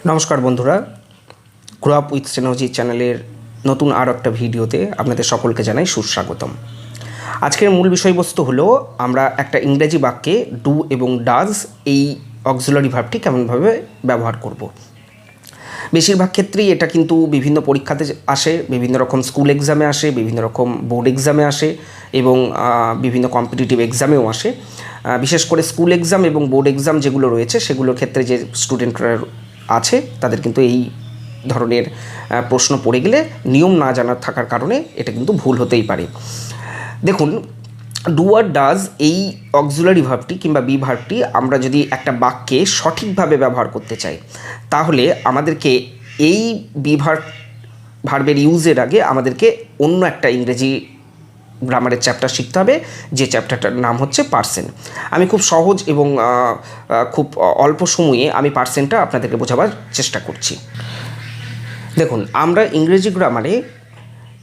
নমস্কার বন্ধুরা, grow up with স্টেনোলজি চ্যানেলের নতুন আরও একটা ভিডিওতে আপনাদের সকলকে জানাই সুস্বাগতম। আজকের মূল বিষয়বস্তু হলো আমরা একটা ইংরেজি বাক্যে ডু এবং ডাজ এই অক্সিলারি ভার্বটি কেমনভাবে ব্যবহার করব। বেশিরভাগ ক্ষেত্রেই এটা কিন্তু বিভিন্ন পরীক্ষাতে আসে, বিভিন্ন রকম স্কুল এক্সামে আসে, বিভিন্ন রকম বোর্ড এক্সামে আসে এবং বিভিন্ন কম্পিটিটিভ এক্সামেও আসে। বিশেষ করে স্কুল এক্সাম এবং বোর্ড এক্সাম যেগুলো রয়েছে সেগুলোর ক্ষেত্রে যে স্টুডেন্টরা আছে তাদের কিন্তু এই ধরনের প্রশ্ন পড়ে গেলে নিয়ম না জানার থাকার কারণে এটা কিন্তু ভুল হতেই পারে। দেখুন, ডু আর ডাজ এই অক্সিলারি ভার্বটি কিংবা বি ভার্বটি আমরা যদি একটা বাক্যে সঠিকভাবে ব্যবহার করতে চাই তাহলে আমাদেরকে এই বি ভার্বের ইউজের আগে আমাদেরকে অন্য একটা ইংরেজি গ্রামারের চ্যাপ্টার শিখতে হবে, যে চ্যাপ্টারটার নাম হচ্ছে পার্সন। আমি খুব সহজ এবং খুব অল্প সময়ে আমি পার্সনটা আপনাদেরকে বোঝাবার চেষ্টা করছি। দেখুন, আমরা ইংরেজি গ্রামারে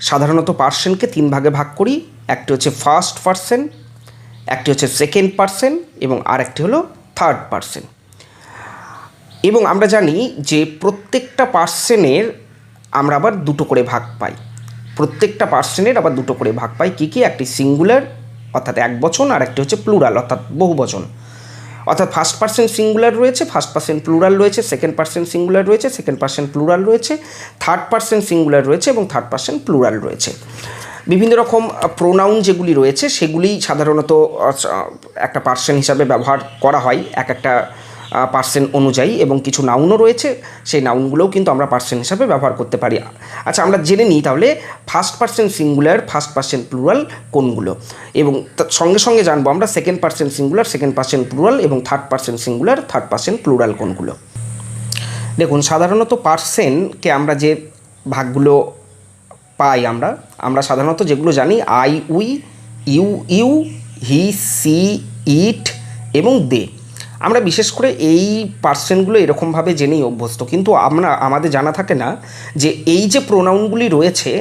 সাধারণত পার্সনকে তিন ভাগে ভাগ করি। একটি হচ্ছে ফার্স্ট পার্সন, একটি হচ্ছে সেকেন্ড পার্সন এবং আরেকটি হলো থার্ড পার্সন। এবং আমরা জানি যে প্রত্যেকটা পার্সনের আমরা আবার দুটো করে ভাগ পাই। প্রত্যেকটা পার্সনের আবার দুটো করে ভাগ পাই। কী কী? একটি সিঙ্গুলার অর্থাৎ এক বচন, আর একটি হচ্ছে প্লুরাল অর্থাৎ বহু বচন। অর্থাৎ ফার্স্ট পার্সন সিঙ্গুলার রয়েছে, ফার্স্ট পার্সন প্লুরাল রয়েছে, সেকেন্ড পার্সন সিঙ্গুলার রয়েছে, সেকেন্ড পার্সন প্লুরাল রয়েছে, থার্ড পার্সন সিঙ্গুলার রয়েছে এবং থার্ড পার্সন প্লুরাল রয়েছে। বিভিন্ন রকম প্রোনাউন যেগুলি রয়েছে সেগুলি সাধারণত একটা পার্সন হিসাবে ব্যবহার করা হয় এক একটা পার্সন অনুযায়ী, এবং কিছু নাউনও রয়েছে, সেই নাউনগুলোও কিন্তু আমরা পার্সন হিসাবে ব্যবহার করতে পারি। আচ্ছা, আমরা জেনে নিই তাহলে first person singular, first person plural কোনগুলো, এবং সঙ্গে সঙ্গে জানবো আমরা second person singular, second person plural এবং third person singular, third person plural কোনগুলো। দেখুন, সাধারণত পার্সনকে আমরা যে ভাগগুলো পাই আমরা সাধারণত যেগুলো জানি I, we, you, you, he, she, it এবং দে। আমরা বিশেষ করে এই পার্সনগুলো এরকমভাবে জেনেই অভ্যস্ত, কিন্তু আমাদের জানা থাকে না যে এই যে প্রোনাউনগুলি রয়েছে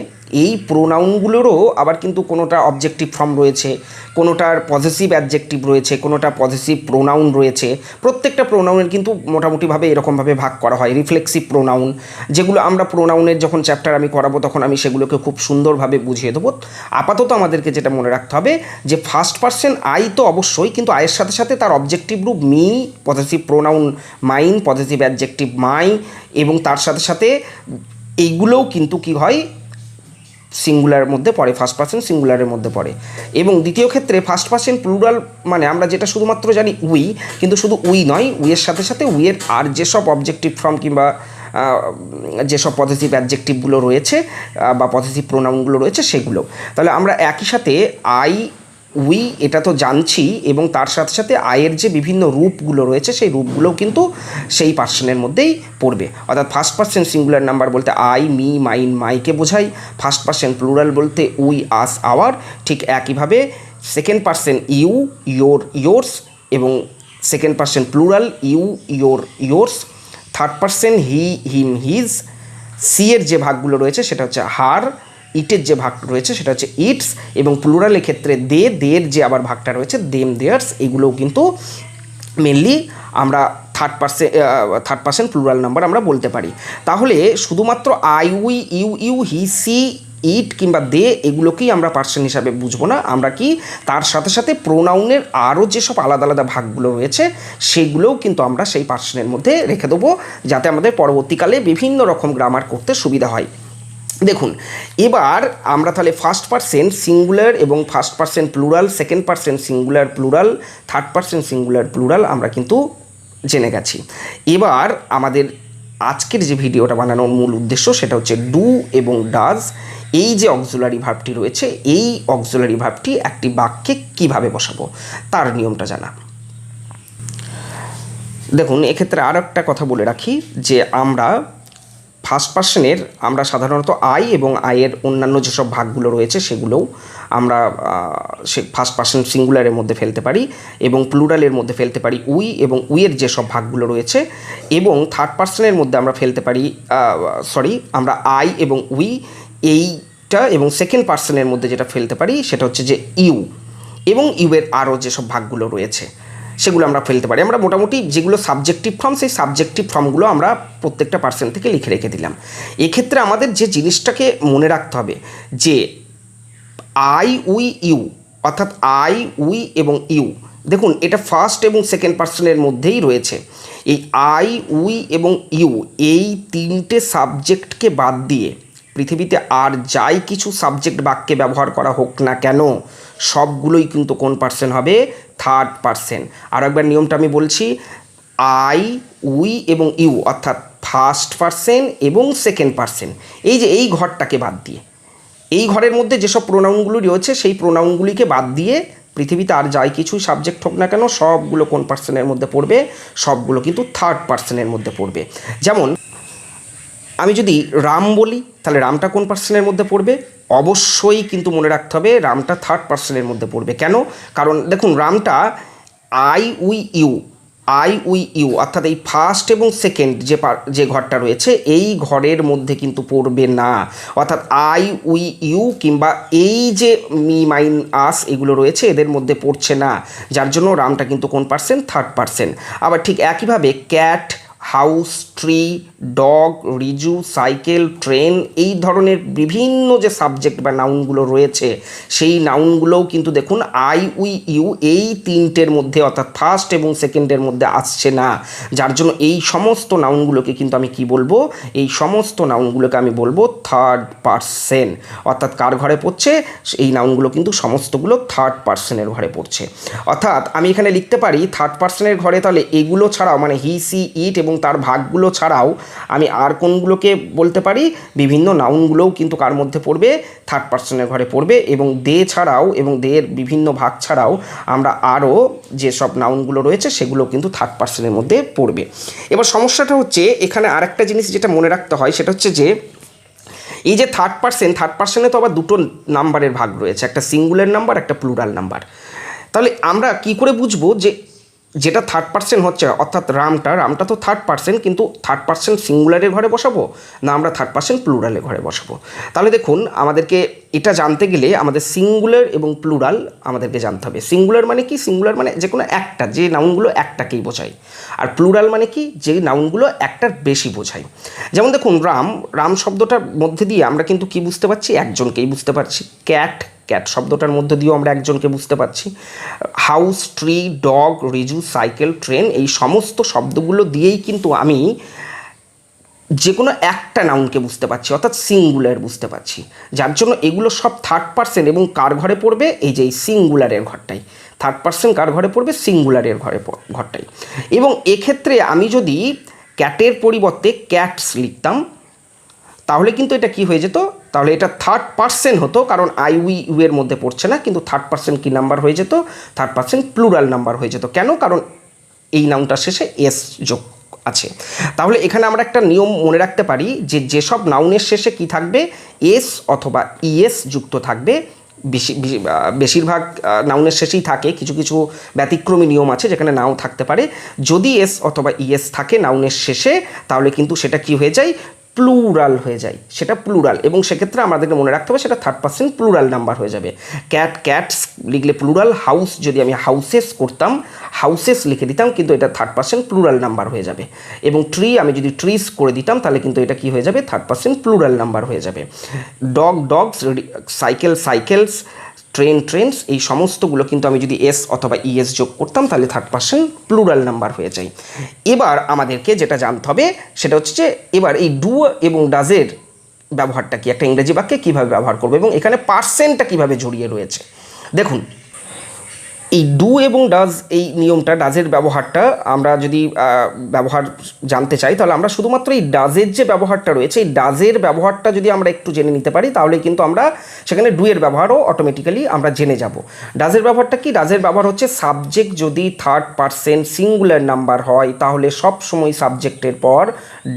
এই প্রোনাউনগুলোরও আবার কিন্তু কোনোটা অবজেক্টিভ ফর্ম রয়েছে, কোনোটার পজিটিভ অ্যাডজেক্টিভ রয়েছে, কোনোটা পজিটিভ প্রোনাউন রয়েছে। প্রত্যেকটা প্রোনাউনের কিন্তু মোটামুটিভাবে এরকমভাবে ভাগ করা হয়। রিফ্লেক্সিভ প্রোনাউন, যেগুলো আমরা প্রোনাউনের যখন চ্যাপ্টার আমি করাবো তখন আমি সেগুলোকে খুব সুন্দরভাবে বুঝিয়ে দেবো। আপাতত আমাদেরকে যেটা মনে রাখতে হবে যে ফার্স্ট পার্সন আই তো অবশ্যই, কিন্তু আয়ের সাথে সাথে তার অবজেক্টিভ রূপ me, positive pronoun mine, positive adjective my, এবং তার সাথে সাথে এইগুলোও কিন্তু কী হয়, সিঙ্গুলারের মধ্যে পড়ে, ফার্স্ট পার্সন সিঙ্গুলারের মধ্যে পড়ে। এবং দ্বিতীয় ক্ষেত্রে ফার্স্ট পার্সন প্লুরাল মানে আমরা যেটা শুধুমাত্র জানি উই, কিন্তু শুধু উই নয়, উইয়ের সাথে সাথে উইয়ের আর যেসব অবজেক্টিভ ফর্ম কিংবা যেসব পজিটিভ অ্যাডজেক্টিভগুলো রয়েছে বা পজিটিভ প্রোনাউনগুলো রয়েছে সেগুলো। তাহলে আমরা একই সাথে আই, উই এটা তো জানছি, এবং তার সাথে সাথে আয়ের যে বিভিন্ন রূপগুলো রয়েছে সেই রূপগুলোও কিন্তু সেই পার্সনের মধ্যেই পড়বে। অর্থাৎ ফার্স্ট পার্সন সিঙ্গুলার নাম্বার বলতে আই, মি, মাইন, মাইকে বোঝাই। ফার্স্ট পার্সন প্লুরাল বলতে উই, আস, আওয়ার। ঠিক একইভাবে second person you, your, yours, এবং second person plural you, your, yours. Third person he, him, his. She এর যে ভাগগুলো রয়েছে সেটা হচ্ছে হার। ইটের যে ভাগ রয়েছে সেটা হচ্ছে ইটস, এবং প্লুরালের ক্ষেত্রে দে, দের যে আবার ভাগটা রয়েছে দেম, দেয়ার্স। এগুলোও কিন্তু মেনলি আমরা থার্ড পার্সন প্লুরাল নাম্বার আমরা বলতে পারি। তাহলে শুধুমাত্র I, we, you, you, he, she, it কিংবা দে এগুলোকেই আমরা পার্সন হিসাবে বুঝবো না। আমরা কি তার সাথে সাথে প্রোনাউনের আরও যেসব আলাদা আলাদা ভাগগুলো রয়েছে সেগুলোও কিন্তু আমরা সেই পার্সনের মধ্যে রেখে দেবো, যাতে আমাদের পরবর্তীকালে বিভিন্ন রকম গ্রামার করতে সুবিধা হয়। দেখুন, এবার আমরা তাহলে ফার্স্ট পার্সন সিঙ্গুলার এবং first person plural, second person singular plural, third person singular plural আমরা কিন্তু জেনে গেছি। এবার আমাদের আজকের যে ভিডিওটা বানানোর মূল উদ্দেশ্য সেটা হচ্ছে ডু এবং ডাজ এই যে অক্সিলারি ভার্বটি রয়েছে এই অক্সিলারি ভার্বটি একটি বাক্যে কীভাবে বসাবো তার নিয়মটা জানা। দেখুন, এক্ষেত্রে আর একটা কথা বলে রাখি যে আমরা ফার্স্ট পার্সনের আমরা সাধারণত আই এবং আয়ের অন্যান্য যেসব ভাগগুলো রয়েছে সেগুলোও আমরা ফার্স্ট পার্সন সিঙ্গুলারের মধ্যে ফেলতে পারি, এবং প্লুরালের মধ্যে ফেলতে পারি উই এবং উইয়ের যেসব ভাগগুলো রয়েছে, এবং থার্ড পার্সনের মধ্যে আমরা ফেলতে পারি আমরা আই এবং উই এইটা, এবং সেকেন্ড পার্সনের মধ্যে যেটা ফেলতে পারি সেটা হচ্ছে যে ইউ এবং ইউয়ের আরও যেসব ভাগগুলো রয়েছে। সেগুলো আমরা ফেলতে পারি। আমরা মোটামুটি যেগুলো সাবজেক্টিভ ফর্ম, সেই সাবজেক্টিভ ফর্মগুলো আমরা প্রত্যেকটা পার্সেন্ট থেকে লিখে রেখে দিলাম। এক্ষেত্রে আমাদের যে জিনিসটাকে মনে রাখতে হবে যে আই উই ইউ, অর্থাৎ আই উই এবং ইউ, দেখুন এটা ফার্স্ট এবং সেকেন্ড পার্সনের মধ্যেই রয়েছে। এই আই উই এবং ইউ এই তিনটে সাবজেক্টকে বাদ দিয়ে পৃথিবীতে আর যাই কিছু সাবজেক্ট বাক্যে ব্যবহার করা হোক না কেন, সবগুলোই কিন্তু কোন পার্সন হবে? Third person. আর একবার নিয়মটা আমি বলছি, আই উই এবং ইউ অর্থাৎ ফার্স্ট পার্সন এবং সেকেন্ড পার্সন, এই যে এই ঘরটাকে বাদ দিয়ে, এই ঘরের মধ্যে যেসব প্রোনাউনগুলি রয়েছে সেই প্রোনাউনগুলিকে বাদ দিয়ে পৃথিবীতে আর যাই কিছু সাবজেক্ট হোক না কেন, সবগুলো কোন পার্সনের মধ্যে পড়বে? সবগুলো কিন্তু থার্ড পার্সনের মধ্যে পড়বে। যেমন আমি যদি রাম বলি, তাহলে রামটা কোন পার্সনের মধ্যে পড়বে? অবশ্যই কিন্তু মনে রাখতে হবে রামটা থার্ড পার্সনের মধ্যে পড়বে। কেন? কারণ দেখুন রামটা I we you, I we you অর্থাৎ এই ফার্স্ট এবং সেকেন্ড যে ঘরটা রয়েছে এই ঘরের মধ্যে কিন্তু পড়বে না, অর্থাৎ আই উই ইউ কিংবা এই যে মি মাইন আস এগুলো রয়েছে এদের মধ্যে পড়ছে না, যার জন্য রামটা কিন্তু কোন পার্সন? Third person. আবার ঠিক একইভাবে cat, house, tree, dog, Riju, cycle, train, এই ধরনের বিভিন্ন যে সাবজেক্ট বা নাউনগুলো রয়েছে সেই নাউনগুলোও কিন্তু দেখুন আই উই ইউ এই তিনটের মধ্যে অর্থাৎ ফার্স্ট এবং সেকেন্ডের মধ্যে আসছে না, যার জন্য এই সমস্ত নাউনগুলোকে কিন্তু আমি কি বলবো? এই সমস্ত নাউনগুলোকে আমি বলবো থার্ড পার্সন। অর্থাৎ কার ঘরে পড়ছে? এই নাউনগুলো কিন্তু সমস্তগুলো থার্ড পার্সনের ঘরে পড়ছে। অর্থাৎ আমি এখানে লিখতে পারি থার্ড পার্সনের ঘরে, তাহলে এগুলো ছাড়াও মানে হি, সি, ইট এবং তার ভাগগুলো ছাড়াও আমি আর কোনগুলোকে বলতে পারি? বিভিন্ন নাউনগুলোও কিন্তু কার মধ্যে পড়বে? থার্ড পার্সনের ঘরে পড়বে। এবং দে ছাড়াও এবং দের বিভিন্ন ভাগ ছাড়াও আমরা আরও যেসব নাউনগুলো রয়েছে সেগুলো কিন্তু থার্ড পার্সনের মধ্যে পড়বে। এবার সমস্যাটা হচ্ছে এখানে আরেকটা জিনিস যেটা মনে রাখতে হয় সেটা হচ্ছে যে এই যে থার্ড পার্সনে তো আবার দুটো নাম্বারের ভাগ রয়েছে, একটা সিঙ্গুলার নাম্বার, একটা প্লুরাল নাম্বার। তাহলে আমরা কি করে বুঝবো যে যেটা থার্ড পার্সন হচ্ছে, অর্থাৎ রামটা তো থার্ড পার্সন, কিন্তু থার্ড পার্সন সিঙ্গুলারের ঘরে বসাবো না আমরা থার্ড পার্সন প্লুরালের ঘরে বসাবো? তাহলে দেখুন আমাদেরকে এটা জানতে গেলে আমাদের সিঙ্গুলার এবং প্লুরাল আমাদেরকে জানতে হবে। সিঙ্গুলার মানে কি? সিঙ্গুলার মানে যে কোনো একটা, যে নাউনগুলো একটাকেই বোঝায়। আর প্লুরাল মানে কি? যে নাউনগুলো একটার বেশি বোঝায়। যেমন দেখুন রাম শব্দটার মধ্যে দিয়ে আমরা কিন্তু কি বুঝতে পারছি? একজনকেই বুঝতে পারছি। ক্যাট শব্দটার মধ্যে দিয়েও আমরা একজনকে বুঝতে পারছি। House, tree, dog, Riju, cycle, train, এই সমস্ত শব্দগুলো দিয়েই কিন্তু আমি যে কোনো একটা নাউনকে বুঝতে পারছি, অর্থাৎ সিঙ্গুলার বুঝতে পারছি, যার জন্য এগুলো সব থার্ড পার্সন। এবং কার ঘরে পড়বে? এই যে এই সিঙ্গুলারের ঘরটাই। থার্ড পার্সন কার ঘরে পড়বে? সিঙ্গুলারের ঘরটাই। এবং এক্ষেত্রে আমি যদি ক্যাটের পরিবর্তে ক্যাটস লিখতাম তাহলে কিন্তু এটা কি হয়ে যেত? তাহলে এটা থার্ড পার্সন হতো, কারণ আই উই ইউ এর মধ্যে পড়ছে না, কিন্তু থার্ড পার্সন কি নাম্বার হয়ে যেত? থার্ড পার্সন প্লুরাল নাম্বার হয়ে যেত। কেন? কারণ এই নাউনটার শেষে এস যোগ আছে। তাহলে এখানে আমরা একটা নিয়ম মনে রাখতে পারি যে যেসব নাউনের শেষে কি থাকবে? এস অথবা ইএস যুক্ত থাকবে। বেশিরভাগ নাউনের শেষেই থাকে, কিছু কিছু ব্যতিক্রমী নিয়ম আছে যেখানে নাও থাকতে পারে। যদি এস অথবা ইএস থাকে নাউনের শেষে তাহলে কিন্তু সেটা কি হয়ে যায়? প্লুরাল হয়ে যায়, সেটা প্লুরাল। এবং সেক্ষেত্রে আমাদেরকে মনে রাখতে হবে সেটা থার্ড পার্সন প্লুরাল নাম্বার হয়ে যাবে। ক্যাটস লিখলে প্লুরাল, হাউস যদি আমি হাউসেস করতাম হাউসেস লিখে দিতাম, কিন্তু এটা থার্ড পার্সন প্লুরাল নাম্বার হয়ে যাবে। এবং ট্রি আমি যদি ট্রিস করে দিতাম তাহলে কিন্তু এটা কি হয়ে যাবে? থার্ড পার্সন প্লুরাল নাম্বার হয়ে যাবে। ডগস, সাইকেলস, ট্রেনস, এই সমস্তগুলো কিন্তু আমি যদি এস অথবা ইএস যোগ করতাম তাহলে থার্ড পার্সন প্লুরাল নাম্বার হয়ে যায়। এবার আমাদেরকে যেটা জানতে হবে সেটা হচ্ছে যে এবার এই ডু এবং ডাজের ব্যবহারটা কি, একটা ইংরেজি বাক্যে কীভাবে ব্যবহার করবো এবং এখানে পার্সেন্টটা কীভাবে জড়িয়ে রয়েছে। দেখুন এই ডু এবং ডাজ, এই নিয়মটা, ডাজের ব্যবহারটা আমরা যদি ব্যবহার জানতে চাই তাহলে আমরা শুধুমাত্র এই ডাজের যে ব্যবহারটা রয়েছে এই ডাজের ব্যবহারটা যদি আমরা একটু জেনে নিতে পারি তাহলে কিন্তু আমরা সেখানে ডু এর ব্যবহারও অটোমেটিক্যালি আমরা জেনে যাব। ডাজের ব্যবহারটা কি? ডাজের ব্যবহার হচ্ছে সাবজেক্ট যদি থার্ড পার্সন সিঙ্গুলার নাম্বার হয় তাহলে সব সময় সাবজেক্টের পর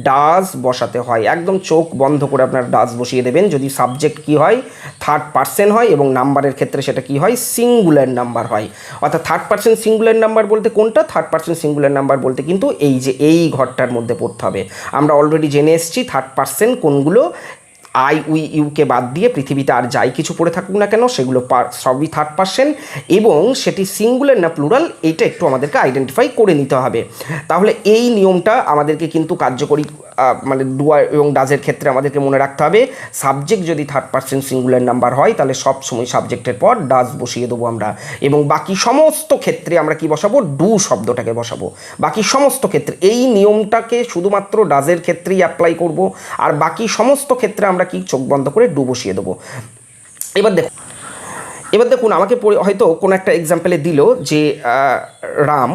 ডাজ বসাতে হয়। একদম চোখ বন্ধ করে আপনার ডাজ বসিয়ে দেবেন যদি সাবজেক্ট কি হয়? থার্ড পার্সন হয় এবং নাম্বারের ক্ষেত্রে সেটা কি হয়? সিঙ্গুলার নাম্বার হয়। অর্থাৎ থার্ড পার্সন সিঙ্গুলার নাম্বার বলতে কোনটা? থার্ড পার্সন সিঙ্গুলার নাম্বার বলতে কিন্তু এই যে এই ঘরটার মধ্যে পড়তে হবে। আমরা অলরেডি জেনে এসেছি থার্ড পার্সন কোনগুলো। আই উই ইউকে বাদ দিয়ে পৃথিবীতে আর যাই কিছু পড়ে থাকুক না কেন সেগুলো সবই থার্ড পারসন এবং সেটি সিঙ্গুলার না প্লুরাল এইটা একটু আমাদেরকে আইডেন্টিফাই করে নিতে হবে। তাহলে এই নিয়মটা আমাদেরকে কিন্তু কার্যকরী মানে ডু এবং ডাজের ক্ষেত্রে আমাদেরকে মনে রাখতে হবে, সাবজেক্ট যদি থার্ড পারসন সিঙ্গুলার নাম্বার হয় তাহলে সব সময় সাবজেক্টের পর ডাজ বসিয়ে দেবো আমরা, এবং বাকি সমস্ত ক্ষেত্রে আমরা কি বসাবো, ডু শব্দটাকে বসাবো। বাকি সমস্ত ক্ষেত্রে এই নিয়মটাকে শুধুমাত্র ডাজের ক্ষেত্রেই অ্যাপ্লাই করব, আর বাকি সমস্ত ক্ষেত্রে আমরা কি চোখ বন্ধ করে ডু বসিয়ে দেবো। এবার দেখুন আমাকে হয়তো কোনো একটা এক্সাম্পলে দিল যে রাম,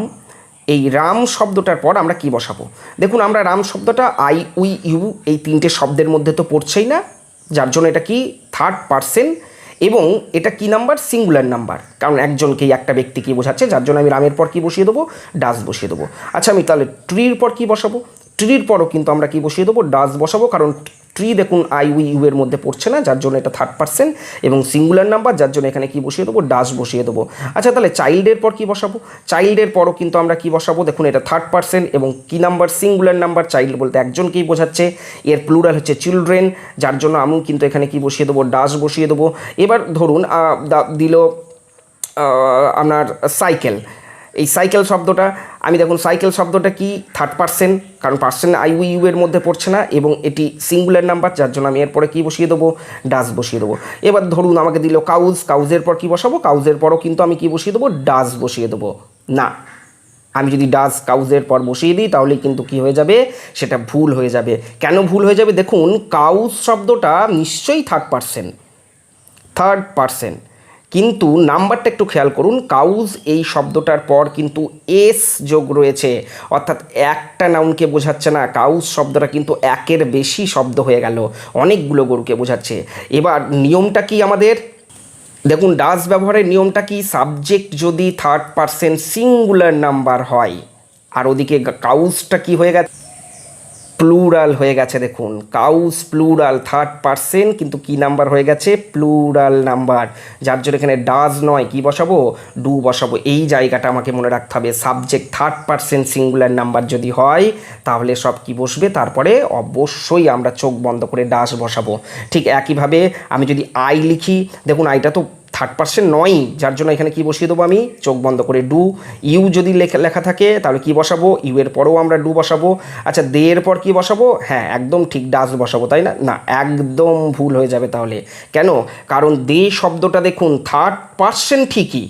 এই রাম শব্দটার পর আমরা কি বসাবো। দেখুন আমরা রাম শব্দটা আই উই ইউ এই তিনটে শব্দের মধ্যে তো পড়ছেই না, যার জন্য এটা কি থার্ড পারসন এবং এটা কি নাম্বার, সিঙ্গুলার নাম্বার, কারণ একজনকেই একটা ব্যক্তিকে বোঝাচ্ছে, যার জন্য আমি রামের পর কি বসিয়ে দেবো, ডাজ বসিয়ে দেবো। আচ্ছা আমি তাহলে ট্রির পর কি বসাবো, ট্রির পরও কিন্তু আমরা কি বসিয়ে দেবো, ডাজ বসাবো, কারণ ট্রি দেখুন আই উই ইউ এর মধ্যে পড়ছে না, যার জন্য এটা থার্ড পারসন এবং সিঙ্গুলার নাম্বার, যার জন্য এখানে কি বসিয়ে দেবো, ডাজ বসিয়ে দেবো। আচ্ছা তাহলে চাইল্ডের পর কি বসাবো, চাইল্ডের পরও কিন্তু আমরা কি বসাবো, দেখুন এটা থার্ড পারসন এবং কি নাম্বার, সিঙ্গুলার নাম্বার, চাইল্ড বলতে একজনকেই বোঝাচ্ছে, এর প্লুরাল হচ্ছে চিলড্রেন, যার জন্য আমি কিন্তু এখানে কি বসিয়ে দেবো, ডাজ বসিয়ে দেবো। এবার ধরুন দিল আপনার সাইকেল, এই সাইকেল শব্দটা আমি দেখুন সাইকেল শব্দটা কি থার্ড পারসন, কারণ পারসন আই উই ইউ এর মধ্যে পড়ছে না এবং এটি সিঙ্গুলার নাম্বার, যার জন্য আমি এরপরে কী বসিয়ে দেবো, ডাজ বসিয়ে দেবো। এবার ধরুন আমাকে দিল কাউজ, কাউজের পর কী বসাবো, কাউজের পরও কিন্তু আমি কী বসিয়ে দেবো, ডাজ বসিয়ে দেবো। না, আমি যদি ডাজ কাউজের পর বসিয়ে দিই তাহলেই কিন্তু কি হয়ে যাবে, সেটা ভুল হয়ে যাবে। কেন ভুল হয়ে যাবে, দেখুন কাউজ শব্দটা নিশ্চয়ই থার্ড পারসন, কিন্তু নাম্বারটা একটু খেয়াল করুন, কাউজ এই শব্দটার পর কিন্তু এস যোগ রয়েছে, অর্থাৎ একটা নাউনকে বোঝাচ্ছে না, কাউজ শব্দটা কিন্তু একের বেশি শব্দ হয়ে গেল, অনেকগুলো গরুকে বোঝাচ্ছে। এবার নিয়মটা কি আমাদের, দেখুন ডাজ ব্যবহারের নিয়মটা কি, সাবজেক্ট যদি থার্ড পারসন সিঙ্গুলার নাম্বার হয় আর ওদিকে কাউজটা কি হয়ে গেছে, প্লুরাল হয়ে গেছে, দেখুন কাউস প্লুরাল থার্ড পারসন কিন্তু কি নাম্বার হয়ে গেছে, প্লুরাল নাম্বার, যার জন্য এখানে ডাজ নয় কি বসাবো, ডু বসাবো। এই জায়গাটা আমাকে মনে রাখতে হবে, subject third person singular number যদি হয় তাহলে সব কি বসবে, তারপরে অবশ্যই আমরা চোখ বন্ধ করে ডাজ বসাবো। ঠিক একইভাবে আমি যদি আই লিখি, দেখুন আইটা তো থার্ড পারসন নয়, যার জন্য এখানে কি বসিয়ে দেবো, আমি চোখ বন্ধ করে ডু। ইউ যদি লেখা থাকে তাহলে কি বসাবো, ইউ এর পরেও আমরা ডু বসাবো। আচ্ছা দে এর পর কি বসাবো, হ্যাঁ একদম ঠিক ডাজ বসাবো, তাই না, না একদম ভুল হয়ে যাবে তাহলে। কেন, কারণ দে শব্দটা দেখুন থার্ড পারসন ঠিকই,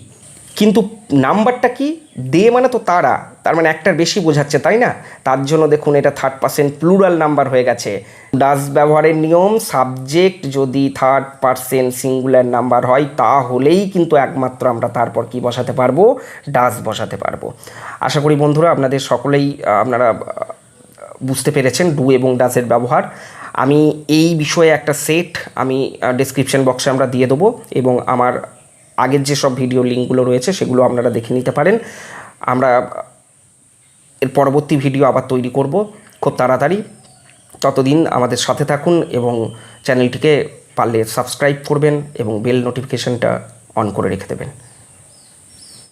কিন্তু নাম্বারটা কি, দে মানে তো তারা, তার মানে একটার বেশি বোঝাচ্ছে, তাই না, তার জন্য দেখুন এটা থার্ড পারসন প্লুরাল নাম্বার হয়ে গেছে। ডাজ ব্যবহারের নিয়ম, সাবজেক্ট যদি থার্ড পারসন সিঙ্গুলার নাম্বার হয় তাহলেই কিন্তু একমাত্র আমরা তারপর কি বসাতে পারবো, ডাজ বসাতে পারবো। আশা করি বন্ধুরা আপনাদের সকলেই আপনারা বুঝতে পেরেছেন ডু এবং ডাজের ব্যবহার। আমি এই বিষয়ে একটা সেট আমি ডেসক্রিপশন বক্সে আমরা দিয়ে দেবো এবং আমার আগের যে সব ভিডিও লিঙ্কগুলো রয়েছে সেগুলো আপনারা দেখে নিতে পারেন। আমরা এর পরবর্তী ভিডিও আবার তৈরি করব খুব তাড়াতাড়ি, ততদিন আমাদের সাথে থাকুন এবং চ্যানেলটিকে পারলে সাবস্ক্রাইব করবেন এবং বেল নোটিফিকেশনটা অন করে রেখে দেবেন।